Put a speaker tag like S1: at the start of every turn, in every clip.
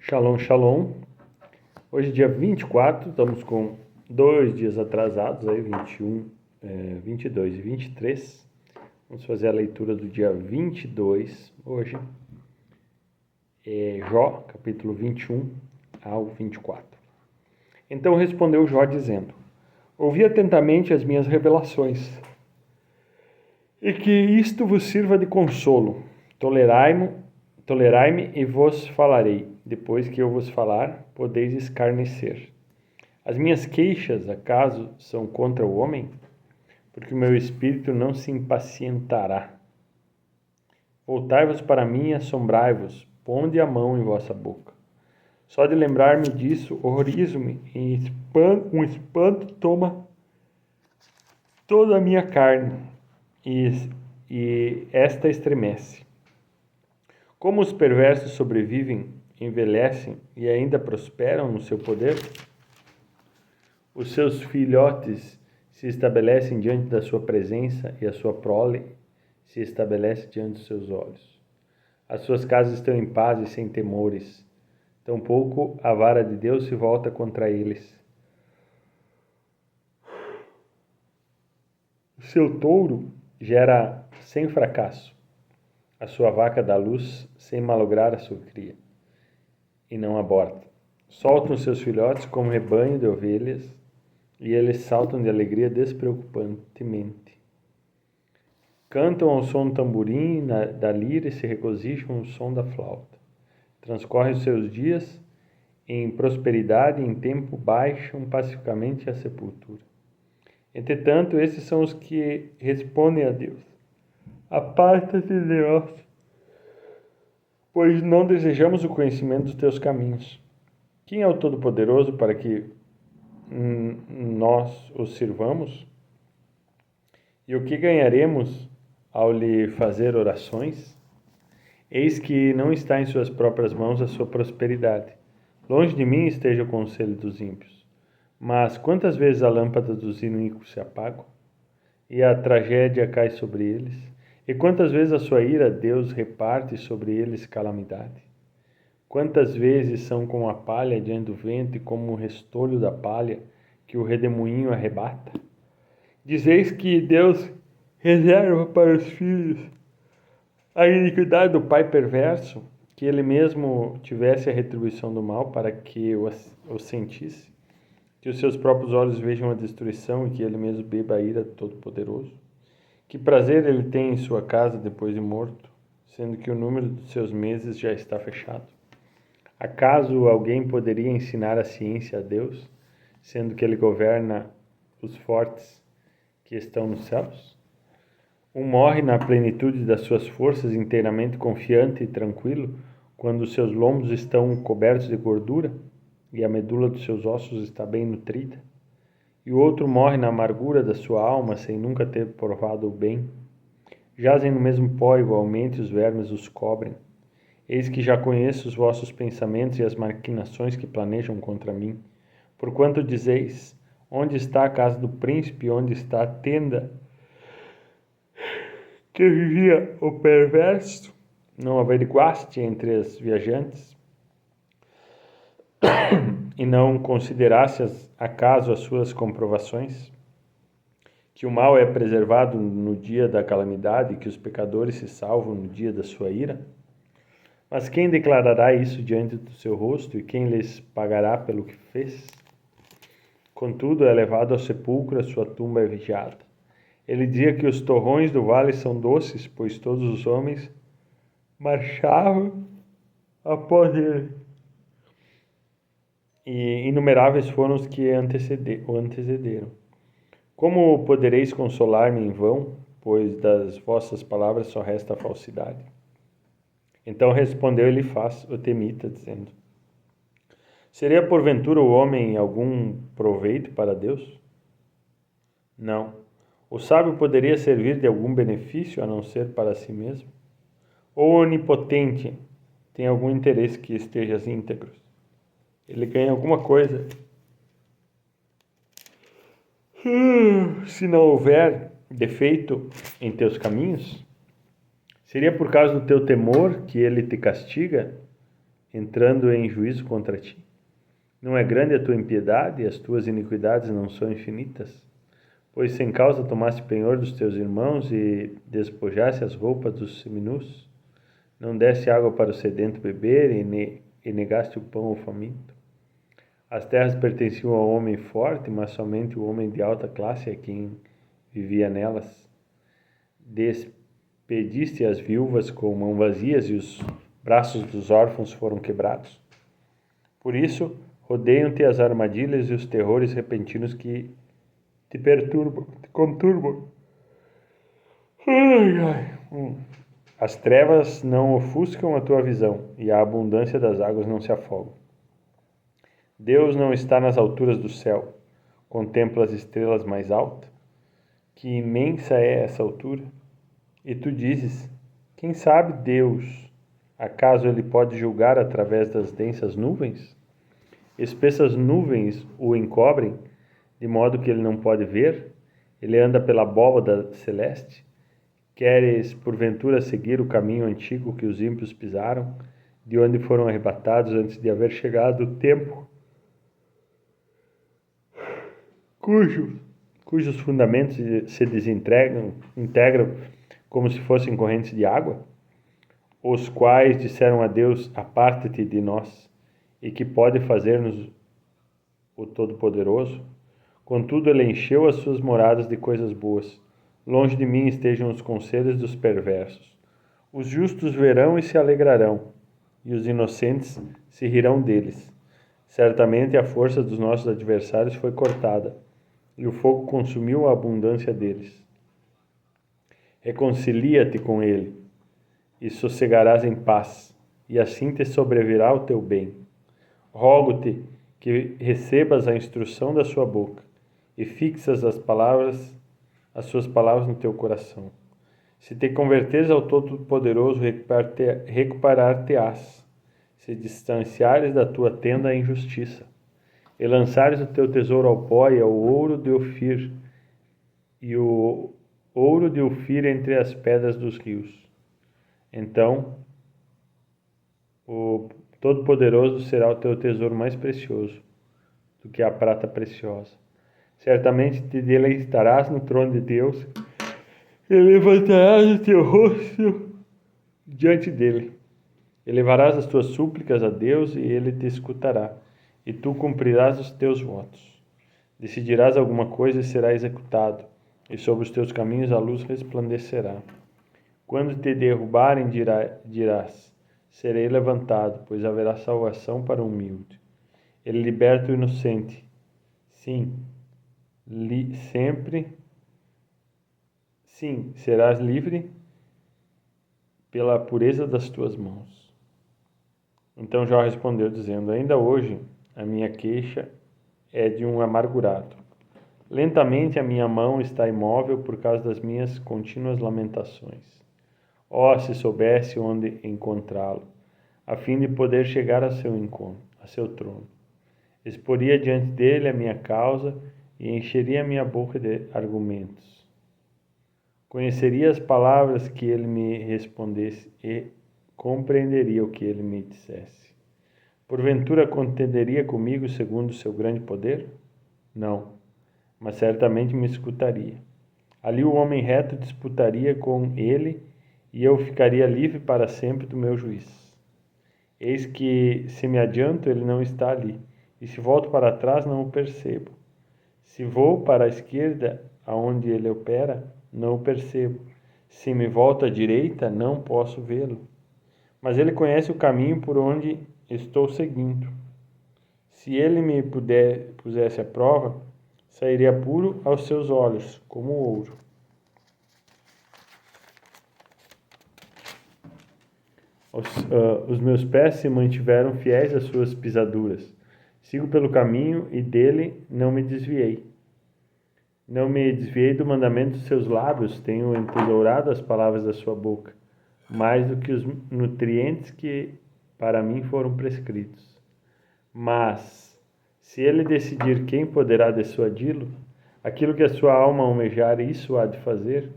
S1: Shalom, shalom. Hoje, dia 24, estamos com 2 dias atrasados, aí 21, 22 e 23. Vamos fazer a leitura do dia 22, hoje. Jó, capítulo 21 ao 24. Então respondeu Jó dizendo: ouvi atentamente as minhas revelações, e que isto vos sirva de consolo. Tolerai-me e vos falarei. Depois que eu vos falar, podeis escarnecer. As minhas queixas, acaso, são contra o homem? Porque o meu espírito não se impacientará. Voltai-vos para mim e assombrai-vos, ponde a mão em vossa boca. Só de lembrar-me disso, horrorizo-me, e um espanto toma toda a minha carne, e esta estremece. Como os perversos sobrevivem, envelhecem e ainda prosperam no seu poder? Os seus filhotes se estabelecem diante da sua presença e a sua prole se estabelece diante dos seus olhos. As suas casas estão em paz e sem temores. Tampouco a vara de Deus se volta contra eles. O seu touro gera sem fracasso. A sua vaca dá luz sem malograr a sua cria, e não aborta. Soltam seus filhotes como rebanho de ovelhas, e eles saltam de alegria despreocupantemente. Cantam ao som do tamborim, da lira, e se regozijam ao som da flauta. Transcorrem os seus dias em prosperidade, e em tempo baixam pacificamente à sepultura. Entretanto, esses são os que respondem a Deus: aparta-te de nós, pois não desejamos o conhecimento dos teus caminhos. Quem é o Todo-Poderoso para que nós o sirvamos? E o que ganharemos ao lhe fazer orações? Eis que não está em suas próprias mãos a sua prosperidade. Longe de mim esteja o conselho dos ímpios. Mas quantas vezes a lâmpada dos iníquos se apaga, e a tragédia cai sobre eles? E quantas vezes a sua ira, Deus reparte sobre eles calamidade? Quantas vezes são como a palha diante do vento, e como o restolho da palha que o redemoinho arrebata? Dizeis que Deus reserva para os filhos a iniquidade do pai perverso, que ele mesmo tivesse a retribuição do mal para que o sentisse, que os seus próprios olhos vejam a destruição e que ele mesmo beba a ira do Todo-Poderoso. Que prazer ele tem em sua casa depois de morto, sendo que o número dos seus meses já está fechado? Acaso alguém poderia ensinar a ciência a Deus, sendo que ele governa os fortes que estão nos céus? Um morre na plenitude das suas forças, inteiramente confiante e tranquilo, quando os seus lombos estão cobertos de gordura e a medula dos seus ossos está bem nutrida. E o outro morre na amargura da sua alma, sem nunca ter provado o bem. Jazem no mesmo pó igualmente, os vermes os cobrem. Eis que já conheço os vossos pensamentos e as maquinações que planejam contra mim. Porquanto dizeis: onde está a casa do príncipe, onde está a tenda que vivia o perverso? Não averiguaste entre as viajantes? E não considerastes acaso as suas comprovações? Que o mal é preservado no dia da calamidade, e que os pecadores se salvam no dia da sua ira? Mas quem declarará isso diante do seu rosto, e quem lhes pagará pelo que fez? Contudo, é levado ao sepulcro, a sua tumba é vigiada. Ele dizia que os torrões do vale são doces, pois todos os homens marchavam após ele. E inumeráveis foram os que o antecederam. Como podereis consolar-me em vão, pois das vossas palavras só resta a falsidade? Então respondeu Elifaz, o temita, dizendo: seria porventura o homem algum proveito para Deus? Não. O sábio poderia servir de algum benefício a não ser para si mesmo? Ou o onipotente tem algum interesse que esteja íntegro? Ele ganha alguma coisa. Se não houver defeito em teus caminhos, seria por causa do teu temor que ele te castiga entrando em juízo contra ti? Não é grande a tua impiedade e as tuas iniquidades não são infinitas? Pois sem causa tomaste penhor dos teus irmãos e despojaste as roupas dos seminus? Não deste água para o sedento beber e negaste o pão ao faminto? As terras pertenciam ao homem forte, mas somente o homem de alta classe é quem vivia nelas. Despediste as viúvas com mãos vazias e os braços dos órfãos foram quebrados. Por isso, rodeiam-te as armadilhas e os terrores repentinos que te perturbam, te conturbam. As trevas não ofuscam a tua visão e a abundância das águas não se afogam. Deus não está nas alturas do céu. Contempla as estrelas mais altas. Que imensa é essa altura! E tu dizes, quem sabe Deus? Acaso ele pode julgar através das densas nuvens? Espessas nuvens o encobrem, de modo que ele não pode ver? Ele anda pela abóbada celeste? Queres, porventura, seguir o caminho antigo que os ímpios pisaram, de onde foram arrebatados antes de haver chegado o tempo, cujos fundamentos se integram como se fossem correntes de água? Os quais disseram a Deus, aparta-te de nós, e que pode fazer-nos o Todo-Poderoso? Contudo, ele encheu as suas moradas de coisas boas. Longe de mim estejam os conselhos dos perversos. Os justos verão e se alegrarão, e os inocentes se rirão deles. Certamente a força dos nossos adversários foi cortada, e o fogo consumiu a abundância deles. Reconcilia-te com ele, e sossegarás em paz, e assim te sobrevirá o teu bem. Rogo-te que recebas a instrução da sua boca, e fixas as suas palavras no teu coração. Se te converteres ao Todo-Poderoso, recuperar-te-ás, se distanciares da tua tenda a injustiça, e lançares o teu tesouro ao pó e ao ouro de Ofir, e o ouro de Ofir entre as pedras dos rios. Então, o Todo-Poderoso será o teu tesouro mais precioso do que a prata preciosa. Certamente te deleitarás no trono de Deus e levantarás o teu rosto diante dele. Elevarás as tuas súplicas a Deus e ele te escutará, e tu cumprirás os teus votos. Decidirás alguma coisa e será executado, e sobre os teus caminhos a luz resplandecerá. Quando te derrubarem, dirás, serei levantado, pois haverá salvação para o humilde. Ele liberta o inocente. Sim, sempre. Sim, serás livre pela pureza das tuas mãos. Então Jó respondeu, dizendo, ainda hoje a minha queixa é de um amargurado. Lentamente a minha mão está imóvel por causa das minhas contínuas lamentações. Oh, se soubesse onde encontrá-lo, a fim de poder chegar a seu trono. Exporia diante dele a minha causa e encheria minha boca de argumentos. Conheceria as palavras que ele me respondesse e compreenderia o que ele me dissesse. Porventura contenderia comigo segundo o seu grande poder? Não, mas certamente me escutaria. Ali o homem reto disputaria com ele e eu ficaria livre para sempre do meu juiz. Eis que, se me adianto, ele não está ali, e se volto para trás, não o percebo. Se vou para a esquerda, aonde ele opera, não o percebo. Se me volto à direita, não posso vê-lo. Mas ele conhece o caminho por onde estou seguindo. Se ele me pusesse à prova, sairia puro aos seus olhos, como ouro. Os meus pés se mantiveram fiéis às suas pisaduras. Sigo pelo caminho e dele não me desviei. Não me desviei do mandamento dos seus lábios, tenho entesourado as palavras da sua boca, mais do que os nutrientes que para mim foram prescritos. Mas, se ele decidir quem poderá dissuadi-lo, aquilo que a sua alma almejar, isso há de fazer,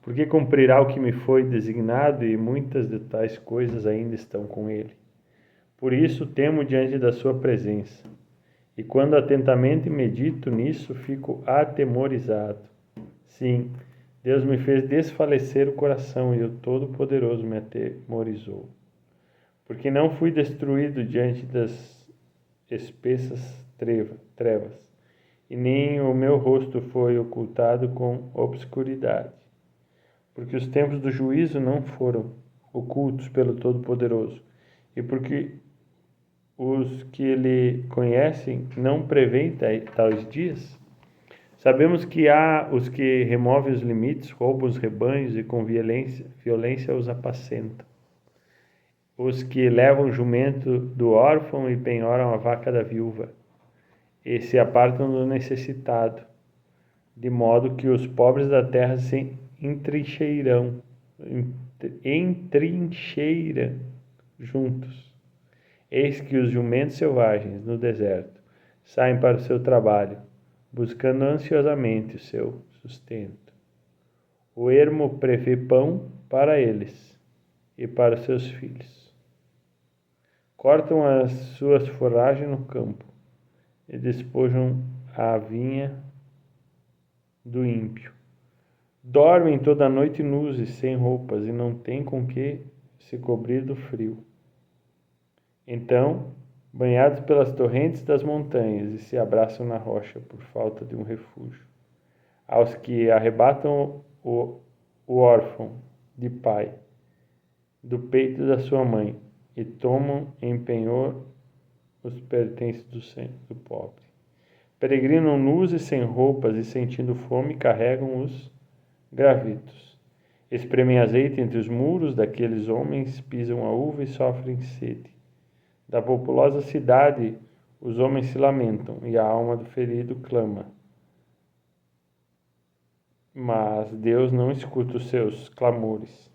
S1: porque cumprirá o que me foi designado e muitas de tais coisas ainda estão com ele. Por isso temo diante da sua presença. E quando atentamente medito nisso, fico atemorizado. Sim, Deus me fez desfalecer o coração e o Todo-Poderoso me atemorizou. Porque não fui destruído diante das espessas trevas, e nem o meu rosto foi ocultado com obscuridade. Porque os tempos do juízo não foram ocultos pelo Todo-Poderoso, e porque os que ele conhecem não prevêem tais dias. Sabemos que há os que removem os limites, roubam os rebanhos e com violência os apacentam. Os que levam o jumento do órfão e penhoram a vaca da viúva, e se apartam do necessitado, de modo que os pobres da terra se entrincheiram juntos. Eis que os jumentos selvagens no deserto saem para o seu trabalho, buscando ansiosamente o seu sustento. O ermo prevê pão para eles e para os seus filhos. Cortam as suas forragens no campo e despojam a vinha do ímpio. Dormem toda a noite nus e sem roupas, e não têm com que se cobrir do frio. Então, banhados pelas torrentes das montanhas, e se abraçam na rocha por falta de um refúgio. Aos que arrebatam o órfão de pai do peito da sua mãe, e tomam em penhor os pertences do pobre. Peregrinam nus e sem roupas, e sentindo fome, carregam os gravetos. Espremem azeite entre os muros daqueles homens, pisam a uva e sofrem sede. Da populosa cidade os homens se lamentam, e a alma do ferido clama. Mas Deus não escuta os seus clamores.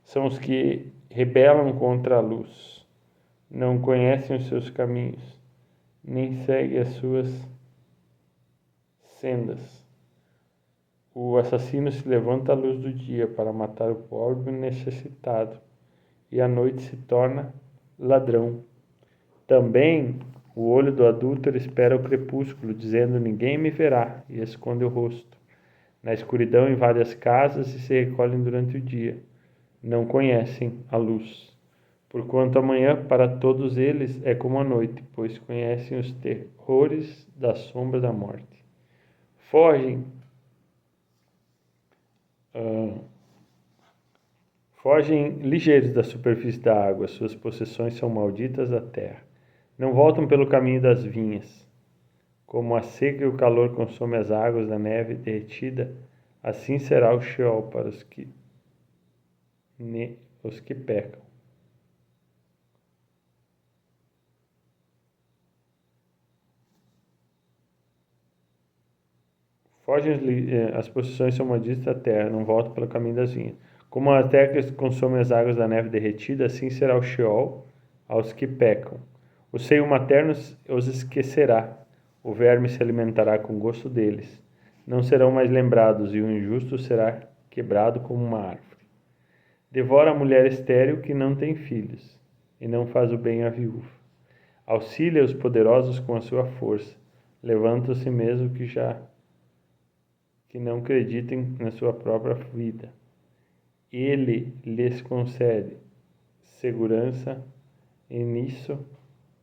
S1: São os que rebelam contra a luz, não conhecem os seus caminhos, nem seguem as suas sendas. O assassino se levanta à luz do dia para matar o pobre e o necessitado, e à noite se torna ladrão. Também o olho do adúltero espera o crepúsculo, dizendo: ninguém me verá, e esconde o rosto. Na escuridão invade as casas e se recolhem durante o dia. Não conhecem a luz. Porquanto amanhã para todos eles é como a noite, pois conhecem os terrores da sombra da morte. Fogem ligeiros da superfície da água, suas possessões são malditas da terra. Não voltam pelo caminho das vinhas. Como a seca e o calor consomem as águas da neve derretida, assim será o Sheol para os que pecam. As possessões são malditas da terra, não voltam pelo caminho das vinhas. Como a terra consome as águas da neve derretida, assim será o Sheol aos que pecam. O seio materno os esquecerá, o verme se alimentará com gosto deles. Não serão mais lembrados, e o injusto será quebrado como uma árvore. Devora a mulher estéril que não tem filhos, e não faz o bem à viúva. Auxilia os poderosos com a sua força, levanta-se mesmo que não acreditem na sua própria vida. Ele lhes concede segurança, e nisso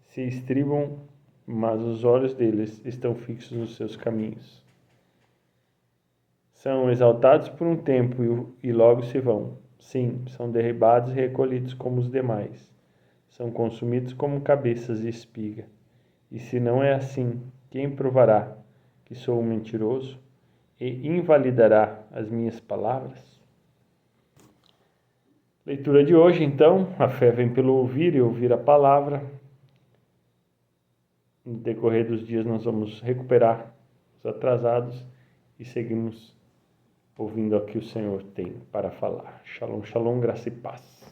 S1: se estribam, mas os olhos deles estão fixos nos seus caminhos. São exaltados por um tempo e logo se vão. Sim, são derribados e recolhidos como os demais. São consumidos como cabeças de espiga. E se não é assim, quem provará que sou um mentiroso e invalidará as minhas palavras? Leitura de hoje, então: a fé vem pelo ouvir e ouvir a palavra. No decorrer dos dias nós vamos recuperar os atrasados e seguimos ouvindo o que o Senhor tem para falar. Shalom, shalom, graça e paz.